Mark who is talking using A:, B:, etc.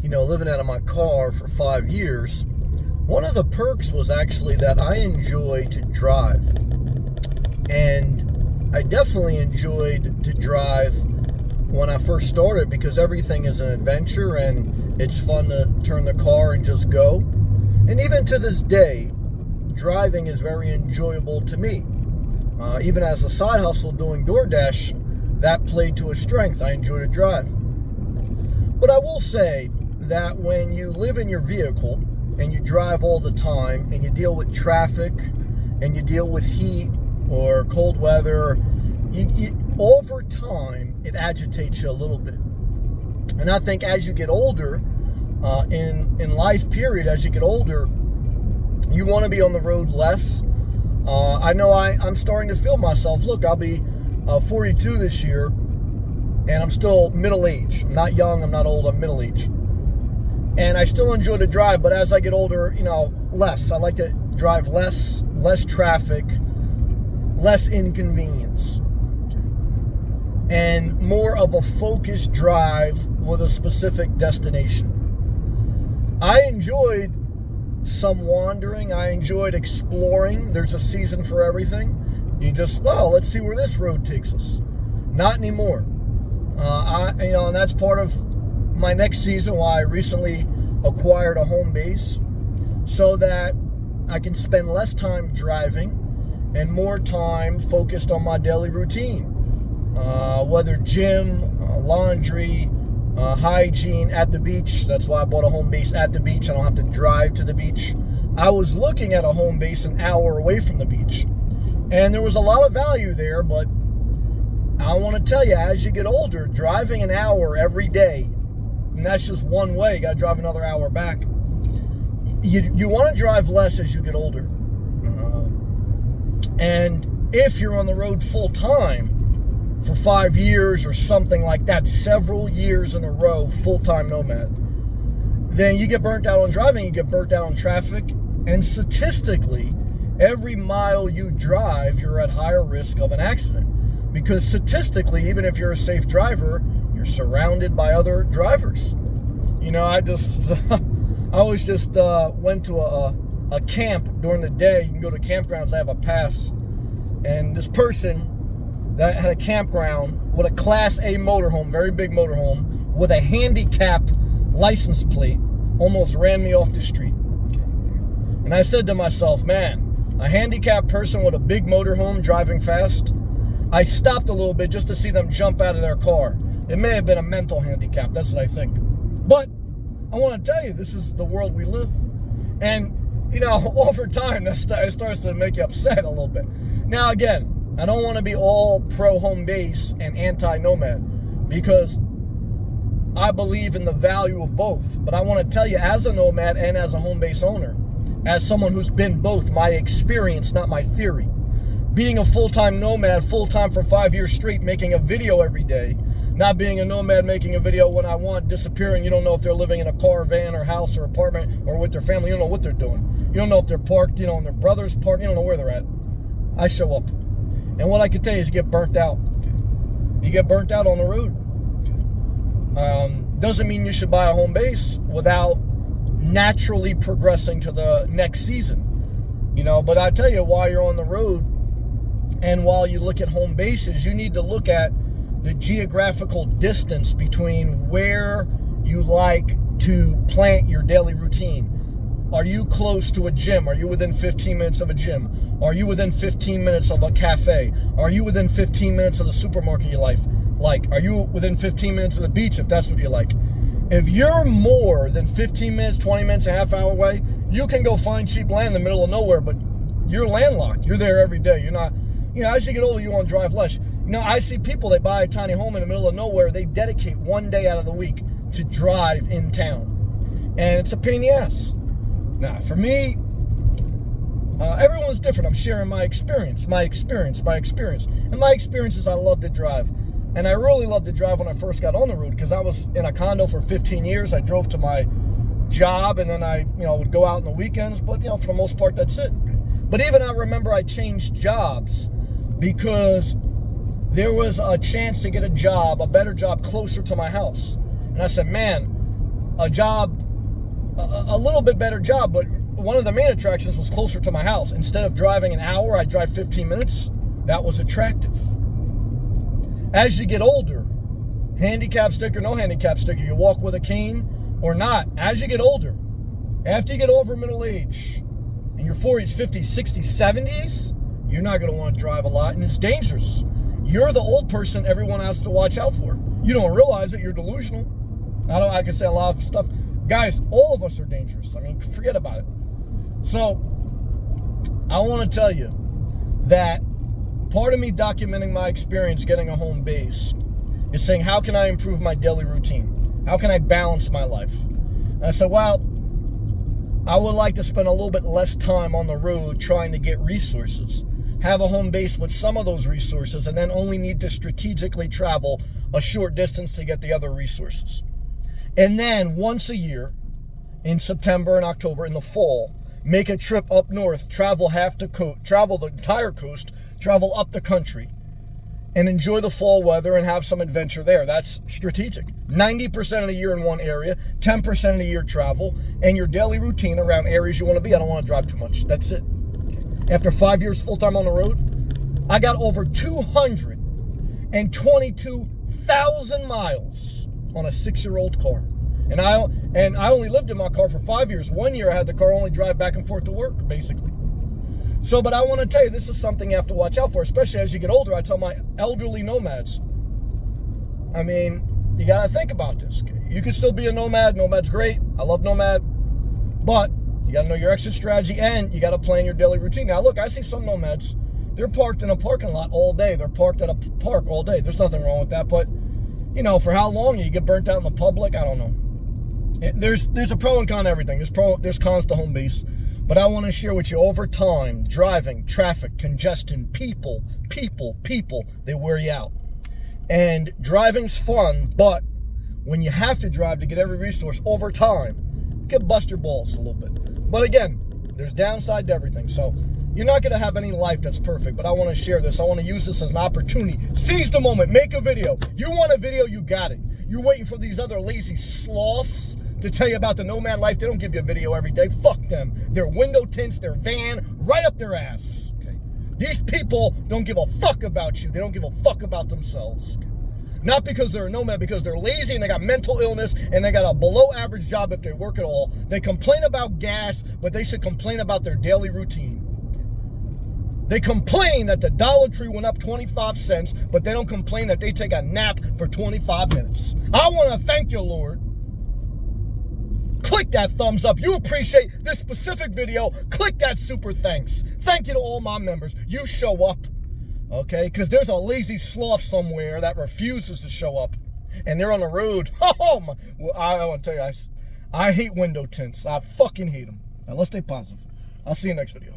A: living out of my car for 5 years, one of the perks was actually that I enjoy to drive. And I definitely enjoyed to drive when I first started because everything is an adventure and it's fun to turn the car and just go. And even to this day, driving is very enjoyable to me. Even as a side hustle doing DoorDash, that played to a strength. I enjoy to drive. But I will say that when you live in your vehicle and you drive all the time and you deal with traffic and you deal with heat or cold weather, over time, it agitates you a little bit. And I think as you get older, in life period, as you get older, you want to be on the road less. I know I'm starting to feel myself. Look, I'll be 42 this year, and I'm still middle-aged. I'm not young, I'm not old, I'm middle-aged. And I still enjoy to drive, but as I get older, less. I like to drive less traffic, less inconvenience, and more of a focused drive with a specific destination. I enjoyed some wandering. I enjoyed exploring. There's a season for everything. Let's see where this road takes us. Not anymore. And that's part of my next season why I recently acquired a home base so that I can spend less time driving and more time focused on my daily routine. Whether gym, laundry, hygiene, at the beach. That's why I bought a home base at the beach. I don't have to drive to the beach. I was looking at a home base an hour away from the beach. And there was a lot of value there, but I want to tell you, as you get older, driving an hour every day, and that's just one way, you got to drive another hour back. You want to drive less as you get older. And if you're on the road full time, for 5 years or something like that, several years in a row, full-time nomad, then you get burnt out on driving, you get burnt out on traffic, and statistically, every mile you drive, you're at higher risk of an accident. Because statistically, even if you're a safe driver, you're surrounded by other drivers. I went to a camp during the day. You can go to campgrounds, I have a pass, and this person that had a campground with a Class A motorhome, very big motorhome, with a handicap license plate, almost ran me off the street. And I said to myself, man, a handicapped person with a big motorhome driving fast, I stopped a little bit just to see them jump out of their car. It may have been a mental handicap, that's what I think. But I want to tell you, this is the world we live. And, over time, it starts to make you upset a little bit. Now, again, I don't want to be all pro-home base and anti-nomad because I believe in the value of both. But I want to tell you, as a nomad and as a home base owner, as someone who's been both, my experience, not my theory, being a full-time nomad, full-time for 5 years straight, making a video every day, not being a nomad making a video when I want, disappearing. You don't know if they're living in a car, van, or house, or apartment, or with their family. You don't know what they're doing. You don't know if they're parked, in their brother's park. You don't know where they're at. I show up. And what I can tell you is you get burnt out. You get burnt out on the road. Doesn't mean you should buy a home base without naturally progressing to the next season. But I tell you, while you're on the road and while you look at home bases, you need to look at the geographical distance between where you like to plant your daily routine. Are you close to a gym? Are you within 15 minutes of a gym? Are you within 15 minutes of a cafe? Are you within 15 minutes of the supermarket you like? Are you within 15 minutes of the beach if that's what you like? If you're more than 15 minutes, 20 minutes, a half hour away, you can go find cheap land in the middle of nowhere, but you're landlocked. You're there every day. You're not, as you get older, you want to drive less. I see people, they buy a tiny home in the middle of nowhere. They dedicate one day out of the week to drive in town. And it's a pain in the ass. Now, for me, everyone's different. I'm sharing my experience. And my experience is I love to drive. And I really loved to drive when I first got on the road because I was in a condo for 15 years. I drove to my job and then I, would go out on the weekends. But, for the most part, that's it. But even I remember I changed jobs because there was a chance to get a better job closer to my house. And I said, man, a job, a little bit better job, but one of the main attractions was closer to my house. Instead of driving an hour, I drive 15 minutes. That was attractive. As you get older, handicap sticker, no handicap sticker, you walk with a cane or not, as you get older, after you get over middle age, in your 40s, 50s, 60s, 70s, you're not going to want to drive a lot, and it's dangerous. You're the old person everyone has to watch out for. You don't realize that you're delusional. I can say a lot of stuff. Guys, all of us are dangerous. I mean, forget about it. So, I want to tell you that part of me documenting my experience getting a home base is saying, how can I improve my daily routine? How can I balance my life? And I said, well, I would like to spend a little bit less time on the road trying to get resources. Have a home base with some of those resources, and then only need to strategically travel a short distance to get the other resources. And then once a year, in September and October, in the fall, make a trip up north, travel the entire coast, travel up the country, and enjoy the fall weather and have some adventure there. That's strategic. 90% of the year in one area, 10% of the year travel, and your daily routine around areas you want to be. I don't want to drive too much. That's it. After 5 years full-time on the road, I got over 222,000 miles on a 6-year-old car. And I only lived in my car for 5 years. 1 year I had the car only drive back and forth to work, basically. So, but I want to tell you, this is something you have to watch out for, especially as you get older. I tell my elderly nomads, I mean, you got to think about this. You can still be a nomad. Nomad's great. I love Nomad. But you got to know your exit strategy, and you got to plan your daily routine. Now, look, I see some nomads. They're parked in a parking lot all day. They're parked at a park all day. There's nothing wrong with that. But, you know, for how long? You get burnt out in the public? I don't know. There's a pro and con to everything. There's cons to home base. But I want to share with you, over time, driving, traffic, congestion, people, they wear you out. And driving's fun, but when you have to drive to get every resource over time, you can bust your balls a little bit. But again, there's downside to everything. So you're not going to have any life that's perfect, but I want to share this. I want to use this as an opportunity. Seize the moment. Make a video. You want a video, you got it. You're waiting for these other lazy sloths to tell you about the nomad life. They don't give you a video every day. Fuck them. Their window tints, their van, right up their ass. Okay? These people don't give a fuck about you. They don't give a fuck about themselves. Okay? Not because they're a nomad, because they're lazy and they got mental illness and they got a below average job if they work at all. They complain about gas, but they should complain about their daily routine. They complain that the Dollar Tree went up 25 cents, but they don't complain that they take a nap for 25 minutes. I want to thank you, Lord. Click that thumbs up. You appreciate this specific video. Click that super thanks. Thank you to all my members. You show up, okay? Because there's a lazy sloth somewhere that refuses to show up, and they're on the road. Oh, my. Well, I want to tell you, I hate window tints. I fucking hate them. Now, let's stay positive. I'll see you next video.